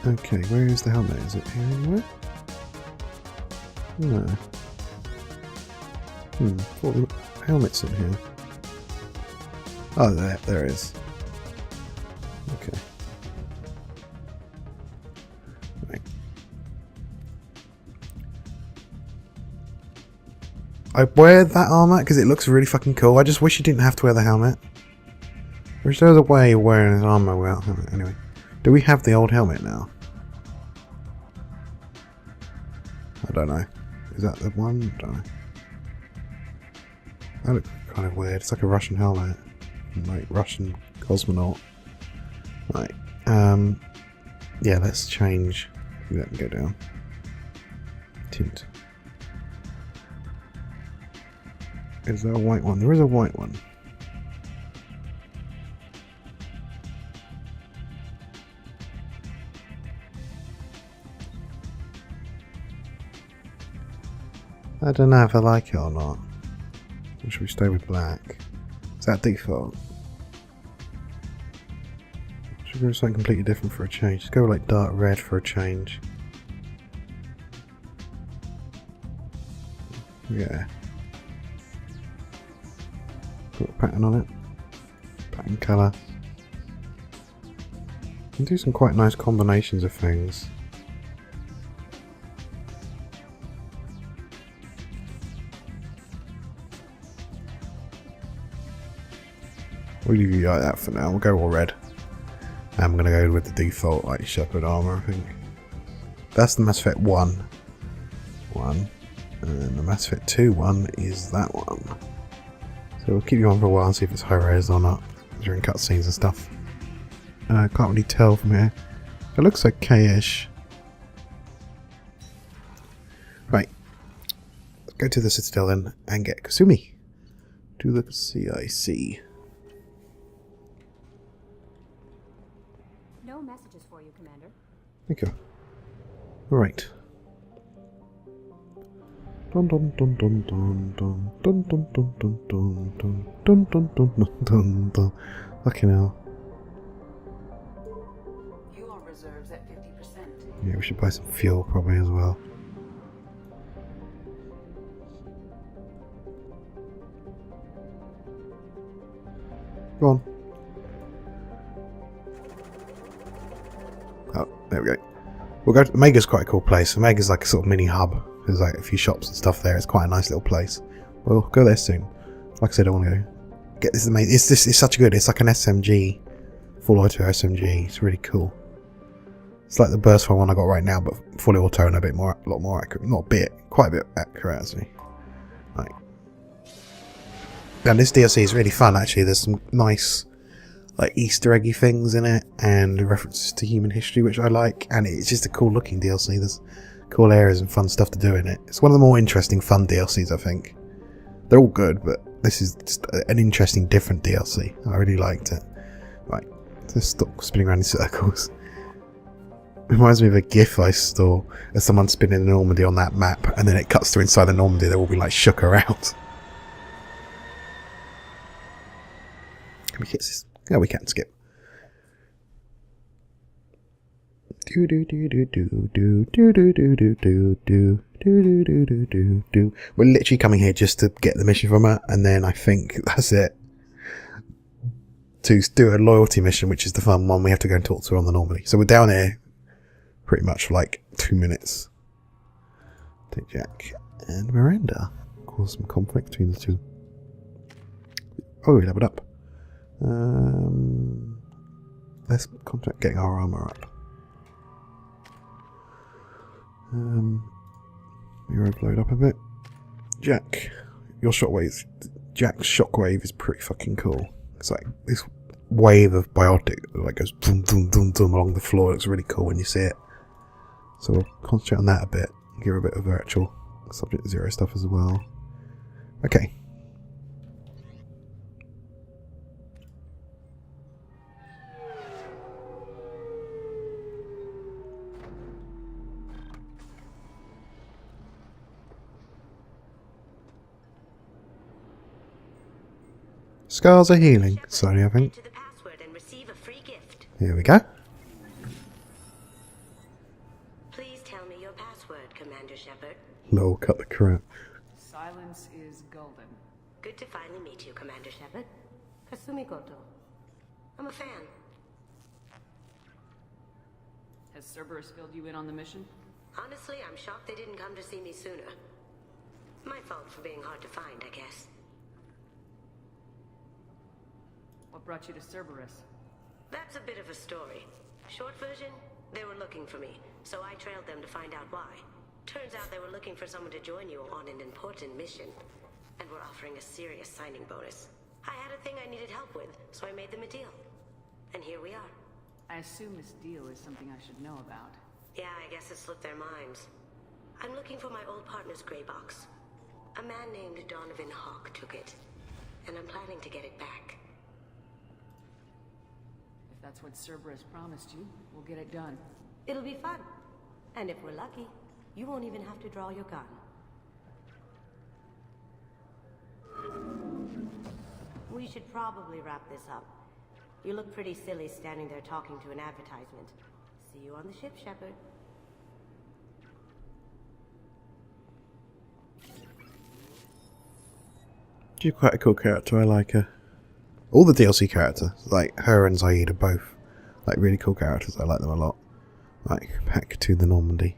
Okay, where is the helmet? Is it here anywhere? No. Thought the helmet's in here. Oh, there it is. Okay. Right. I wear that armor because it looks really fucking cool. I just wish you didn't have to wear the helmet. I wish there was a way of wearing his armor without helmet. Anyway, do we have the old helmet now? I don't know. Is that the one? I don't know. That looks kind of weird. It's like a Russian helmet. Like Russian cosmonaut. Right. Yeah, let's change. Let me go down. Tint. Is there a white one? There is a white one. I don't know if I like it or not. Or should we stay with black? Is that default? Should we go something completely different for a change? Let's go like dark red for a change. Yeah. Put a pattern on it. Pattern colour. You can do some quite nice combinations of things. We'll leave you like that for now. We'll go all red. I'm going to go with the default like shepherd armour, I think. That's the Mass Effect 1. And then the Mass Effect 2 one is that one. So we'll keep you on for a while and see if it's high res or not during cutscenes and stuff. I can't really tell from here. It looks okay-ish. Right. Let's go to the Citadel then and get Kasumi to the CIC. No messages for you, Commander. Thank you. Alright. Dun dun dun dun dun dun dun dun dun dun dun dun dun dun dun dun dun. Fucking hell. Fuel reserves at 50%. Yeah, we should buy some fuel probably as well. Go on. Oh, there we go. We'll go to Omega's quite a cool place. Omega's like a sort of mini hub. There's like a few shops and stuff there. It's quite a nice little place. We'll go there soon. Like I said, I want to go get this. It's such a good. It's like an SMG, full auto SMG. It's really cool. It's like the burst fire one I got right now, but fully auto and a lot more accurate. Not a bit, quite a bit accurate actually. Right. And this DLC is really fun actually. There's some nice like Easter eggy things in it and references to human history, which I like. And it's just a cool looking DLC. There's cool areas and fun stuff to do in it. It's one of the more interesting, fun DLCs, I think. They're all good, but this is just an interesting, different DLC. I really liked it. Right, let's stop spinning around in circles. Reminds me of a GIF I saw of someone spinning the Normandy on that map, and then it cuts to inside the Normandy. They'll all be like shook around. Can we get this? Yeah, we can skip. We're literally coming here just to get the mission from her, and then I think that's it. To do a loyalty mission, which is the fun one, we have to go and talk to her on the Normandy. So we're down here pretty much for like 2 minutes. Take Jack and Miranda. Cause some conflict between the two. Oh, we leveled up. Let's contact getting our armor up. Mirror load up a bit. Jack's shockwave is pretty fucking cool. It's like this wave of biotic that like goes boom, boom, boom, boom along the floor. It's really cool when you see it. So we'll concentrate on that a bit. Give her a bit of virtual subject zero stuff as well. Okay. Scars are healing. Sorry, I think. Here we go. Lol, cut the crap. Silence is golden. Good to finally meet you, Commander Shepard. Kasumi Goto. I'm a fan. Has Cerberus filled you in on the mission? Honestly, I'm shocked they didn't come to see me sooner. My fault for being hard to find, I guess. What brought you to Cerberus? That's a bit of a story. Short version, they were looking for me, so I trailed them to find out why. Turns out they were looking for someone to join you on an important mission, and were offering a serious signing bonus. I had a thing I needed help with, so I made them a deal. And here we are. I assume this deal is something I should know about. Yeah, I guess it slipped their minds. I'm looking for my old partner's gray box. A man named Donovan Hock took it, and I'm planning to get it back. If that's what Cerberus promised you, we'll get it done. It'll be fun. And if we're lucky, you won't even have to draw your gun. We should probably wrap this up. You look pretty silly standing there talking to an advertisement. See you on the ship, Shepard. She's quite a cool character, I like her. All the DLC characters, like her and Zaid, are both like really cool characters. I like them a lot. Like, back to the Normandy.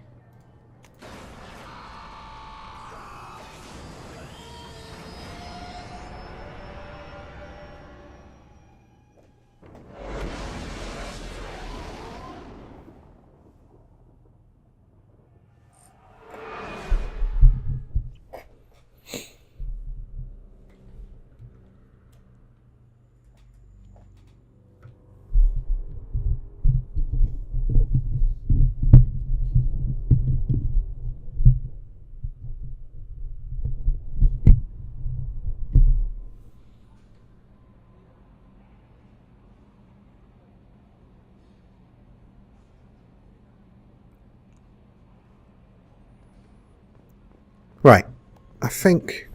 Right, I think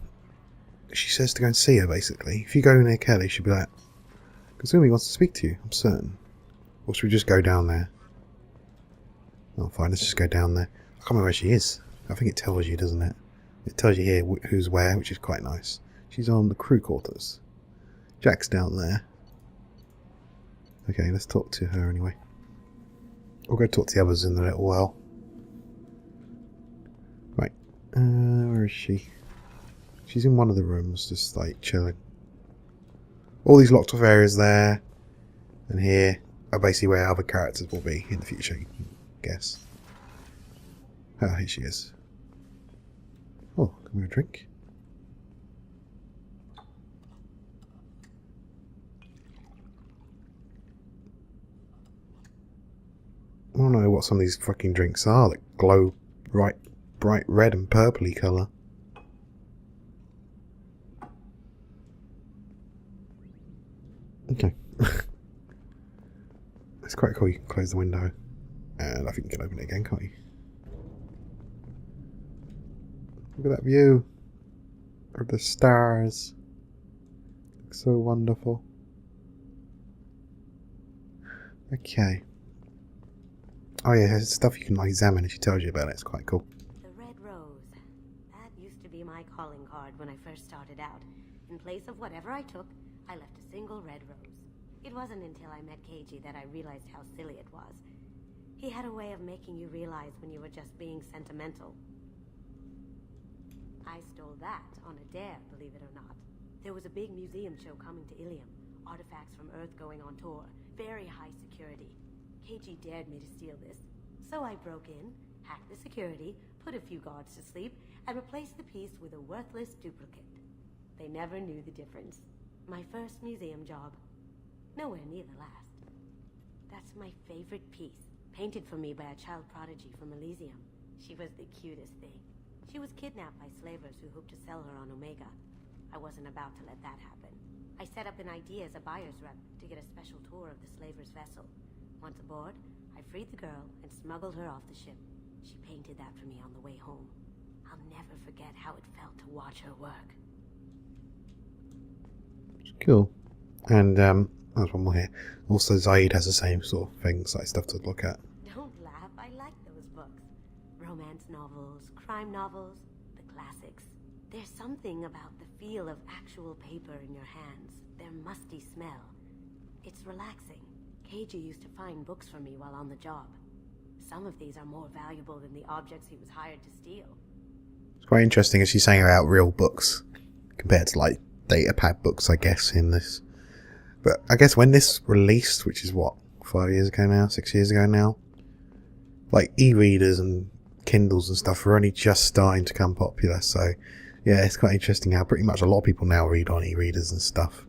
she says to go and see her, basically. If you go near Kelly, she'll be like, Kasumi wants to speak to you, I'm certain. Or should we just go down there? Oh, fine, let's just go down there. I can't remember where she is. I think it tells you, doesn't it? It tells you here who's where, which is quite nice. She's on the crew quarters. Jack's down there. Okay, let's talk to her anyway. We'll go talk to the others in a little while. Right. Where is she? She's in one of the rooms, just like chilling. All these locked off areas there and here are basically where other characters will be in the future, you can guess. Oh, here she is. Oh, can we have a drink? I don't know what some of these fucking drinks are that glow bright red and purpley colour. Okay. It's quite cool. You can close the window. And I think you can open it again, can't you? Look at that view of the stars. Looks so wonderful. Okay. Oh yeah, there's stuff you can like examine and she tells you about it. It's quite cool. The red rose. That used to be my calling card when I first started out. In place of whatever I took, I left a single red rose. It wasn't until I met Keiji that I realized how silly it was. He had a way of making you realize when you were just being sentimental. I stole that on a dare, believe it or not. There was a big museum show coming to Ilium. Artifacts from Earth going on tour. Very high security. Keiji dared me to steal this. So I broke in, hacked the security, put a few guards to sleep, and replaced the piece with a worthless duplicate. They never knew the difference. My first museum job. Nowhere near the last. That's my favorite piece. Painted for me by a child prodigy from Elysium. She was the cutest thing. She was kidnapped by slavers who hoped to sell her on Omega. I wasn't about to let that happen. I set up an idea as a buyer's rep to get a special tour of the slaver's vessel. Once aboard, I freed the girl and smuggled her off the ship. She painted that for me on the way home. I'll never forget how it felt to watch her work. Cool. And there's one more here. Also, Zaid has the same sort of things, like stuff to look at. Don't laugh, I like those books. Romance novels, crime novels. There's something about the feel of actual paper in your hands, their musty smell. It's relaxing. Keiji used to find books for me while on the job. Some of these are more valuable than the objects he was hired to steal. It's quite interesting as she's saying about real books compared to like datapad books, I guess, in this. But I guess when this released, which is what, 5 years ago now, 6 years ago now, like e-readers and Kindles and stuff are only just starting to become popular. So yeah, it's quite interesting how pretty much a lot of people now read on e-readers and stuff.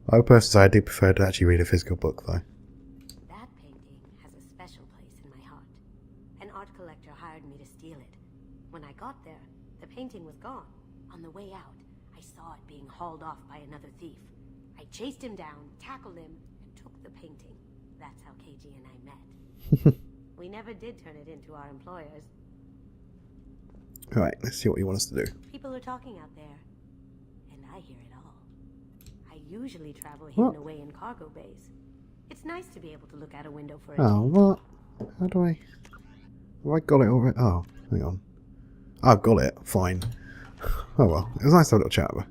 I would personally say I do prefer to actually read a physical book though. That painting has a special place in my heart. An art collector hired me to steal it. When I got there, the painting was gone. On the way out, I saw it being hauled off by another thief. I chased him down, tackled him, and took the painting. That's how Keiji and I met. We never did turn it into our employers. Alright, let's see what you want us to do. People are talking out there, and I hear it all. I usually travel hidden away in cargo bays. It's nice to be able to look out a window for a Oh, change. what? How do I... Have I got it already? Oh, hang on. I've got it. Fine. Oh well. It was nice to have a little chat with her.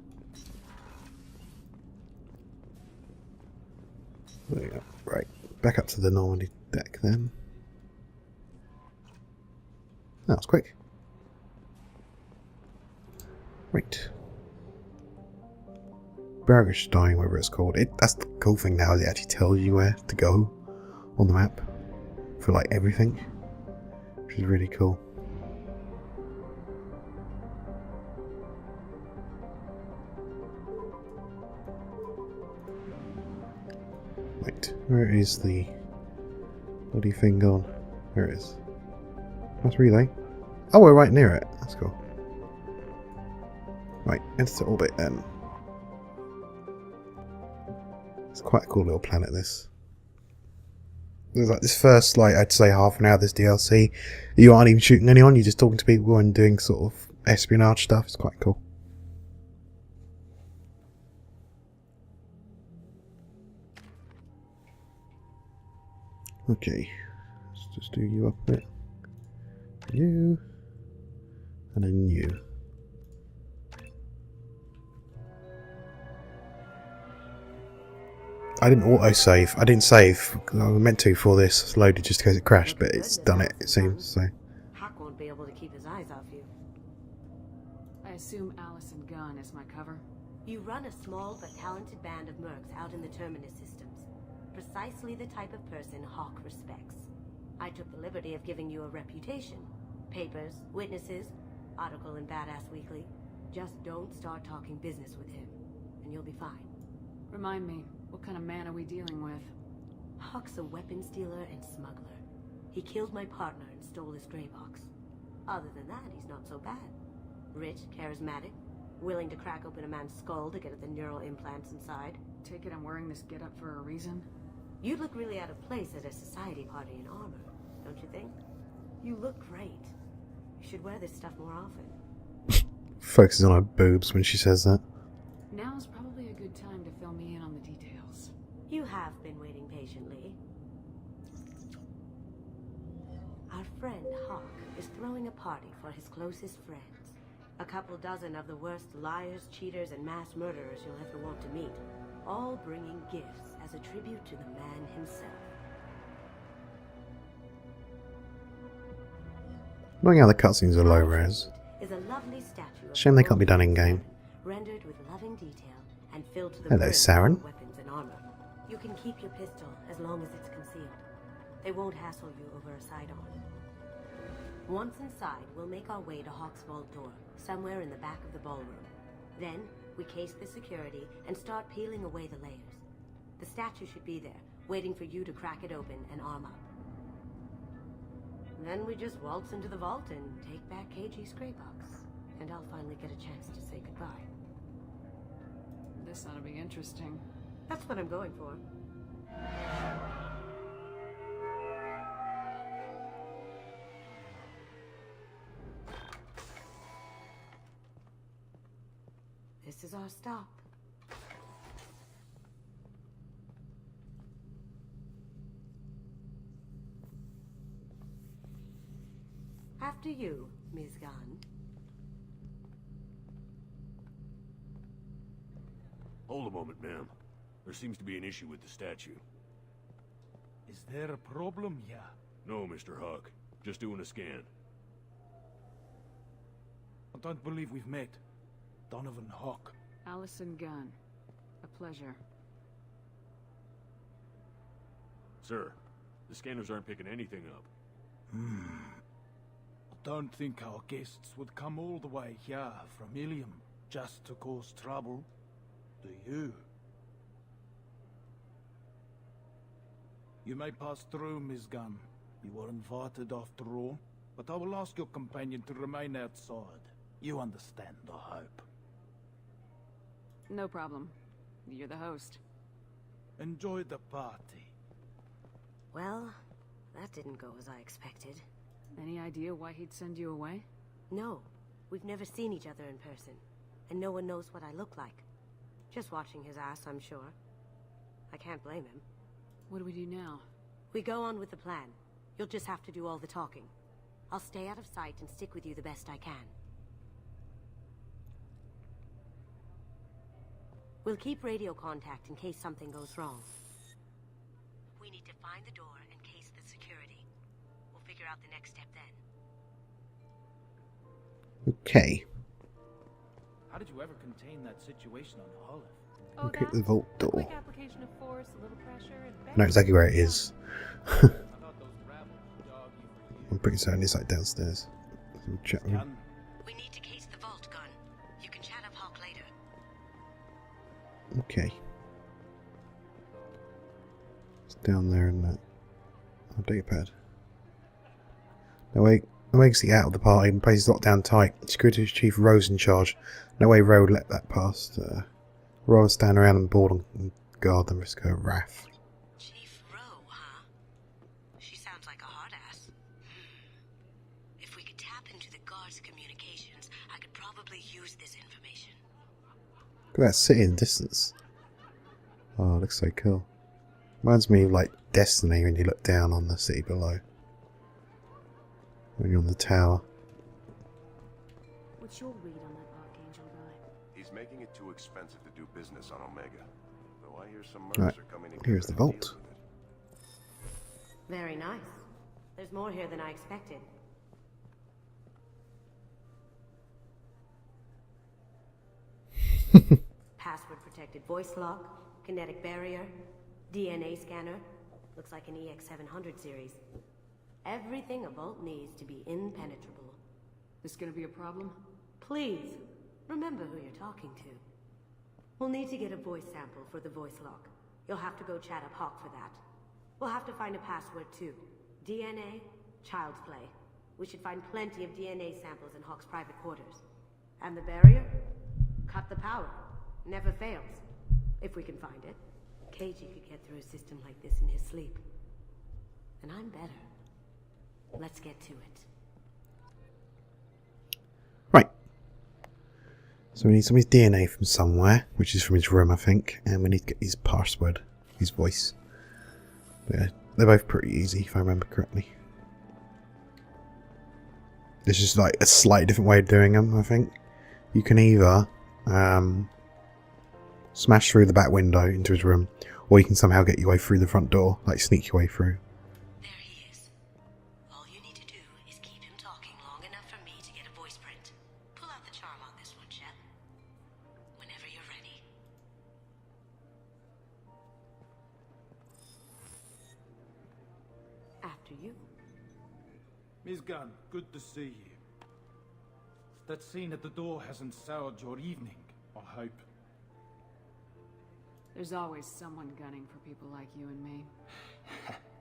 There you go. Right. Back up to the Normandy deck then. That was quick. Right. Bekenstein, whatever it's called. That's the cool thing now, is it actually tells you where to go on the map for like everything, which is really cool. Right, where is the bloody thing gone? There it is. That's relay. Oh, we're right near it. That's cool. Right, enter orbit then. It's quite a cool little planet, this. There's like this first, like, I'd say half an hour of this DLC, you aren't even shooting anyone, you're just talking to people and doing sort of espionage stuff. It's quite cool. Okay, let's just do you up a bit. You. And then you. I didn't auto-save. I didn't save. I was meant to before this. It's loaded just because it crashed, but it's done it, it seems. So. Hock won't be able to keep his eyes off you. I assume Allison Gunn is my cover. You run a small but talented band of mercs out in the Terminus systems. Precisely the type of person Hock respects. I took the liberty of giving you a reputation. Papers, witnesses, article in Badass Weekly. Just don't start talking business with him, and you'll be fine. Remind me, what kind of man are we dealing with? Hock's a weapons dealer and smuggler. He killed my partner and stole his gray box. Other than that, he's not so bad. Rich, charismatic, willing to crack open a man's skull to get at the neural implants inside. Take it I'm wearing this getup for a reason? You'd look really out of place at a society party in armor, don't you think? You look great. You should wear this stuff more often. Focuses on her boobs when she says that. Now's probably a good time to fill me in on the details. You have been waiting patiently. Our friend Hock is throwing a party for his closest friends. A couple dozen of the worst liars, cheaters, and mass murderers you'll ever want to meet. All bringing gifts as a tribute to the man himself. Knowing how the cutscenes are low res. Is a lovely statue of Shame they can't be done in game. rendered with loving detail and filled to the Hello, brim with Saren. weapons and armor. You can keep your pistol as long as it's concealed. They won't hassle you over a sidearm. Once inside, we'll make our way to Hawk's vault door, somewhere in the back of the ballroom. Then, we case the security and start peeling away the layers. The statue should be there, waiting for you to crack it open and arm up. Then we just waltz into the vault and take back KG's gray box. And I'll finally get a chance to say goodbye. This ought to be interesting. That's what I'm going for. This is our stop. After you, Ms. Gunn. Hold a moment, ma'am. There seems to be an issue with the statue. Is there a problem here? No, Mr. Hock. Just doing a scan. I don't believe we've met. Donovan Hock. Allison Gunn. A pleasure. Sir, the scanners aren't picking anything up. I don't think our guests would come all the way here from Ilium just to cause trouble. Do you? You may pass through, Miss Gunn. You were invited after all, but I will ask your companion to remain outside. You understand, I hope. No problem. You're the host. Enjoy the party. Well, that didn't go as I expected. Any idea why he'd send you away? No, we've never seen each other in person, and no one knows what I look like. Just watching his ass, I'm sure. I can't blame him. What do we do now? We go on with the plan. You'll just have to do all the talking. I'll stay out of sight and stick with you the best I can. We'll keep radio contact in case something goes wrong. We need to find the door and case the security. We'll figure out the next step then. Okay. How did you ever contain that situation on the Hollow? Oh, Look at the that? vault A door. quick application of force, a little pressure, and I know exactly where it is. I thought those ravels would argue for I'm pretty certain it's like downstairs. Some chat room. Gun. We need to case the vault gun. You can chat up Hawk later. Okay. It's down there in that data pad. No way to get out of the party. The place is locked down tight. Security Chief Rowe's in charge. No way Rowe would let that past. Rowe would stand around and board and guard and risk her wrath. Chief Rowe, huh? She sounds like a hard ass. If we could tap into the guard's communications, I could probably use this information. Look at that city in the distance. Oh, it looks so cool. Reminds me of like Destiny when you look down on the city below. When you're on the tower. What's your read on that Archangel guy? He's making it too expensive to do business on Omega. Though I hear some mercs Right, are coming in. here's the vault. Very nice. There's more here than I expected. Password protected voice lock, kinetic barrier, DNA scanner. Looks like an EX700 series. Everything a vault needs to be impenetrable. This gonna be a problem? Please, remember who you're talking to. We'll need to get a voice sample for the voice lock. You'll have to go chat up Hawk for that. We'll have to find a password too. DNA, child's play. We should find plenty of DNA samples in Hawk's private quarters. And the barrier? Cut the power. Never fails. If we can find it. KG could get through a system like this in his sleep. And I'm better. Let's get to it. Right. So we need some of his DNA from somewhere, which is from his room, I think. And we need to get his password, his voice. But yeah, they're both pretty easy, if I remember correctly. There's just like a slightly different way of doing them, I think. You can either smash through the back window into his room, or you can somehow get your way through the front door, like sneak your way through. There he is. All you need to do is keep him talking long enough for me to get a voice print. Pull out the charm on this one, Chet. Whenever you're ready. After you. Miss Gunn, good to see you. That scene at the door hasn't soured your evening, I hope. There's always someone gunning for people like you and me.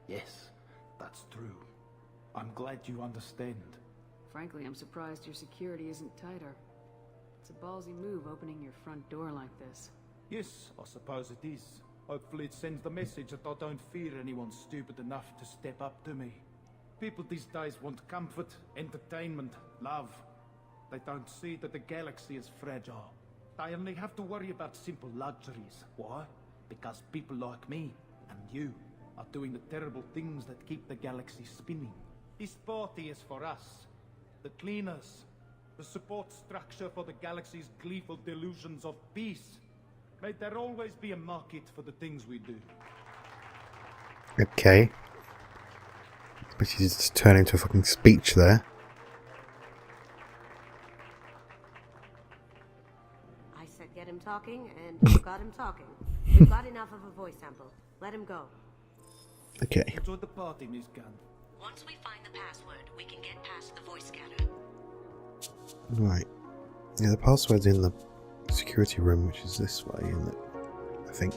Yes, that's true. I'm glad you understand. Frankly, I'm surprised your security isn't tighter. It's a ballsy move opening your front door like this. Yes, I suppose it is. Hopefully it sends the message that I don't fear anyone stupid enough to step up to me. People these days want comfort, entertainment, love. They don't see that the galaxy is fragile. They only have to worry about simple luxuries. Why? Because people like me and you are doing the terrible things that keep the galaxy spinning. This party is for us, the cleaners, the support structure for the galaxy's gleeful delusions of peace. May there always be a market for the things we do. Okay. But she's just turning into a fucking speech there. I said get him talking, and you got him talking. We've got enough of a voice sample. Let him go. Okay. Enjoy the party, Miss Gunn. Once we find the password, we can get past the voice scanner. Right. Yeah, the password's in the security room, which is this way, isn't it? I think.